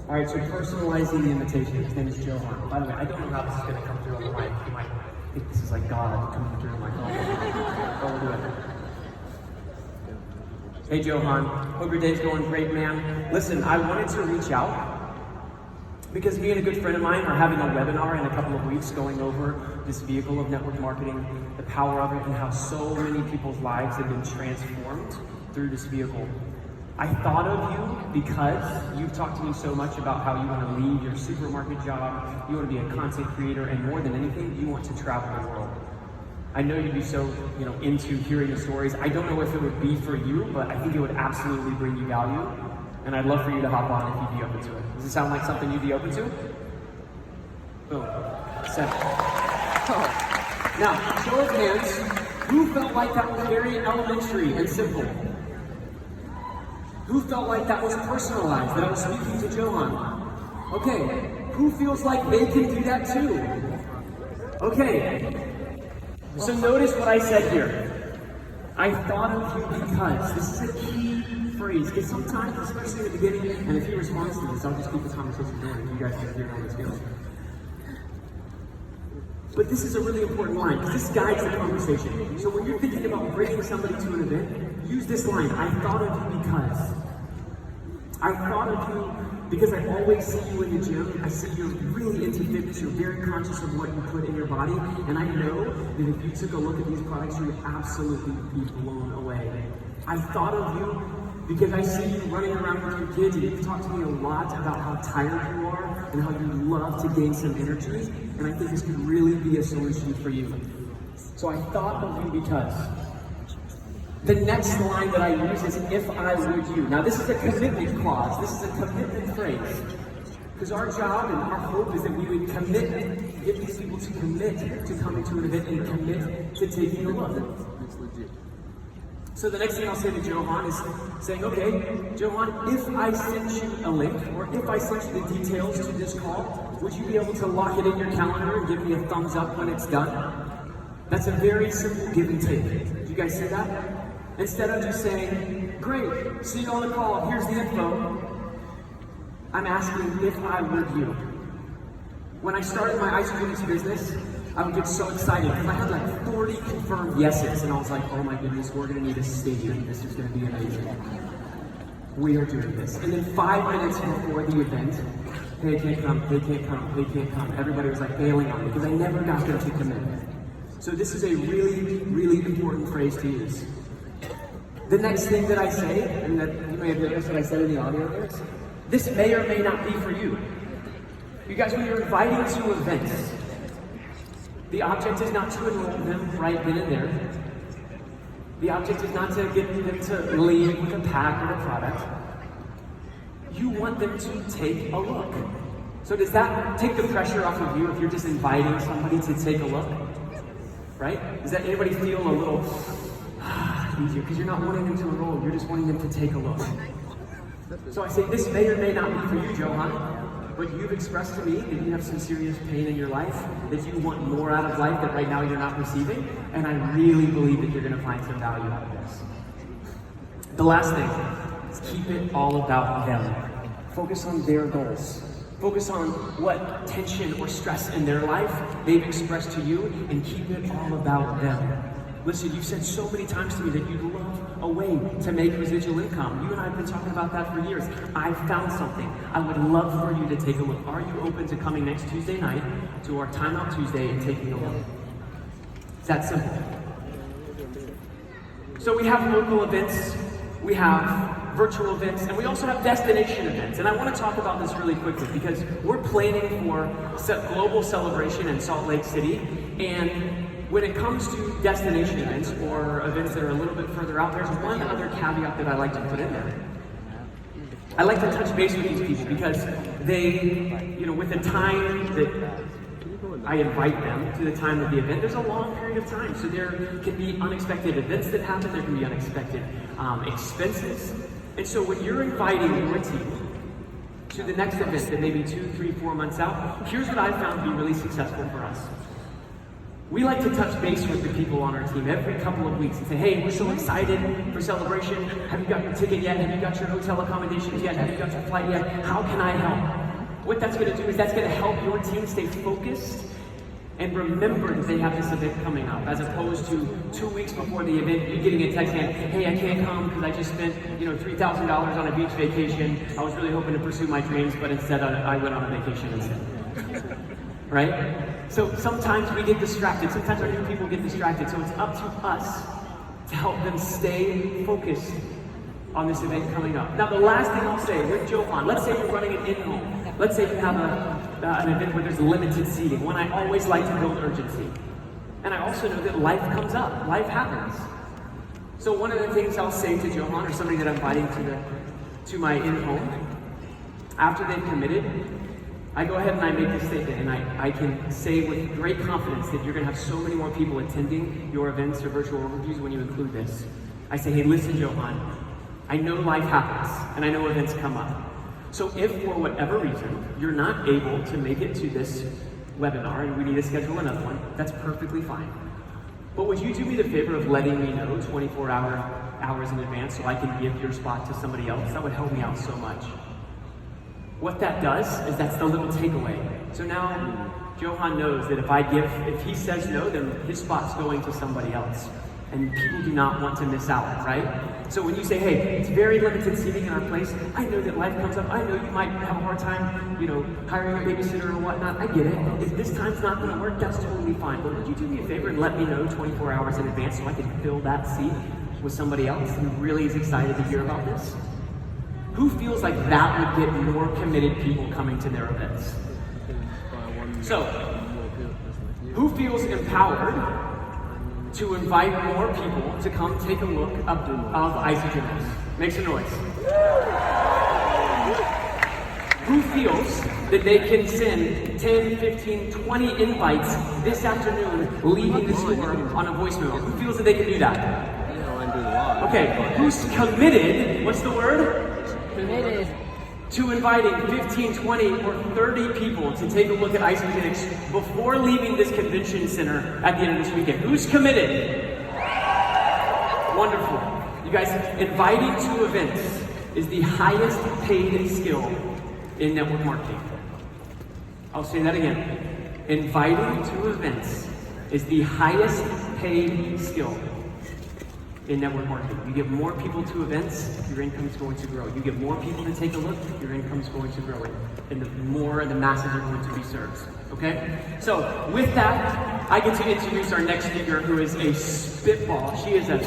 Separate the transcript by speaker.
Speaker 1: All right, so personalizing the invitation. His name is Johan. By the way, I don't know how this is going to come through on the mic. You might think this is like God coming through on my phone. But we'll do it. Hey, Johan. Hope your day's going great, man. Listen, I wanted to reach out because me and a good friend of mine are having a webinar in a couple of weeks going over this vehicle of network marketing, the power of it, and how so many people's lives have been transformed through this vehicle. I thought of you because you've talked to me so much about how you want to leave your supermarket job, you want to be a content creator, and more than anything, you want to travel the world. I know you'd be so, into hearing the stories. I don't know if it would be for you, but I think it would absolutely bring you value. And I'd love for you to hop on if you'd be open to it. Does it sound like something you'd be open to? Boom. Set. Now, show of hands, who felt like that was very elementary and simple? Who felt like that was personalized, that I was speaking to Johan? Okay, who feels like they can do that too? Okay, so notice what I said here. I thought of you because this is a key phrase, because sometimes, especially in the beginning, and if he responds to this, I'll just keep the conversation going, you guys can hear how this goes. But this is a really important line, because this guides the conversation. So when you're thinking about bringing somebody to an event, use this line, I thought of you because. I thought of you because I always see you in the gym. I see you're really into fitness, you're very conscious of what you put in your body, and I know that if you took a look at these products, you would absolutely be blown away. I thought of you because I see you running around with your kids, and you've talked to me a lot about how tired you are and how you love to gain some energy, and I think this could really be a solution for you. So I thought of you because. The next line that I use is, if I would you. Now this is a commitment clause. This is a commitment phrase. Because our job and our hope is that we would commit, get these people to commit to coming to an event and commit to taking a look. So the next thing I'll say to Johan is saying, okay, Johan, if I sent you a link, or if I sent you the details to this call, would you be able to lock it in your calendar and give me a thumbs up when it's done? That's a very simple give and take. Do you guys see that? Instead of just saying, great, see you on the call, here's the info, I'm asking if I would you. When I started my ice cream business, I would get so excited because I had like 40 confirmed yeses, and I was like, oh my goodness, we're gonna need a stadium. This is gonna be amazing. We are doing this. And then 5 minutes before the event, they can't come, they can't come, they can't come. Everybody was like bailing on me because I never got them to commit. So this is a really, really important phrase to use. The next thing that I say, and that you may have noticed what I said in the audio there, this may or may not be for you. You guys, when you're inviting to events, the object is not to enroll them right then and there. The object is not to get them to leave with a pack or a product. You want them to take a look. So does that take the pressure off of you if you're just inviting somebody to take a look? Right? Does that anybody feel a little easier? Because you're not wanting them to enroll, you're just wanting them to take a look. So I say, this may or may not be for you, Johan, but you've expressed to me that you have some serious pain in your life, that you want more out of life that right now you're not receiving, and I really believe that you're going to find some value out of this. The last thing is keep it all about them. Focus on their goals. Focus on what tension or stress in their life they've expressed to you, and keep it all about them. Listen, you've said so many times to me that you'd love a way to make residual income. You and I have been talking about that for years. I found something. I would love for you to take a look. Are you open to coming next Tuesday night to our Time Out Tuesday and taking a look? It's that simple. So we have local events, we have virtual events, and we also have destination events. And I want to talk about this really quickly because we're planning for a global celebration in Salt Lake City, and when it comes to destination events or events that are a little bit further out, there's one other caveat that I like to put in there. I like to touch base with these people because they, with the time that I invite them to the time of the event, there's a long period of time. So there can be unexpected events that happen, there can be unexpected expenses. And so when you're inviting your team to the next event that may be 2, 3, 4 months out, here's what I've found to be really successful for us. We like to touch base with the people on our team every couple of weeks and say, hey, we're so excited for celebration. Have you got your ticket yet? Have you got your hotel accommodations yet? Have you got your flight yet? How can I help? what that's going to do is that's going to help your team stay focused and remember that they have this event coming up, as opposed to 2 weeks before the event, you getting a text saying, hey, I can't come because I just spent $3,000 on a beach vacation. I was really hoping to pursue my dreams, but instead I went on a vacation instead. Right? So sometimes we get distracted. Sometimes our new people get distracted. So it's up to us to help them stay focused on this event coming up. Now, the last thing I'll say with Johan, let's say you're running an in-home. Let's say you have an event where there's limited seating. One, I always like to build urgency. And I also know that life comes up, life happens. So one of the things I'll say to Johan or somebody that I'm inviting to my in-home, after they've committed, I go ahead and I make this statement, and I can say with great confidence that you're going to have so many more people attending your events or virtual overviews when you include this. I say, hey, listen, Johan, I know life happens, and I know events come up. So if for whatever reason you're not able to make it to this webinar and we need to schedule another one, that's perfectly fine. But would you do me the favor of letting me know 24 hours in advance so I can give your spot to somebody else? That would help me out so much. What that does is that's the little takeaway. So now Johan knows that if he says no, then his spot's going to somebody else. And people do not want to miss out, right? So when you say, hey, it's very limited seating in our place, I know that life comes up, I know you might have a hard time, hiring a babysitter or whatnot, I get it. If this time's not gonna work, that's totally fine. But would you do me a favor and let me know 24 hours in advance so I can fill that seat with somebody else who really is excited to hear about this? Who feels like that would get more committed people coming to their events? So, who feels empowered to invite more people to come take a look of Isogen? Make some noise. Who feels that they can send 10, 15, 20 invites this afternoon leaving the store on a voicemail? Who feels that they can do that? Okay, who's committed, what's the word? Committed. To inviting 15, 20, or 30 people to take a look at Isogen before leaving this convention center at the end of this weekend. Who's committed? Wonderful. You guys, inviting to events is the highest paid skill in network marketing. I'll say that again. Inviting to events is the highest paid skill in network marketing. You get more people to events, your income is going to grow. You get more people to take a look, your income is going to grow. And the more the masses are going to be served. Okay? So with that, I get to introduce our next speaker, who is a spitball. She is a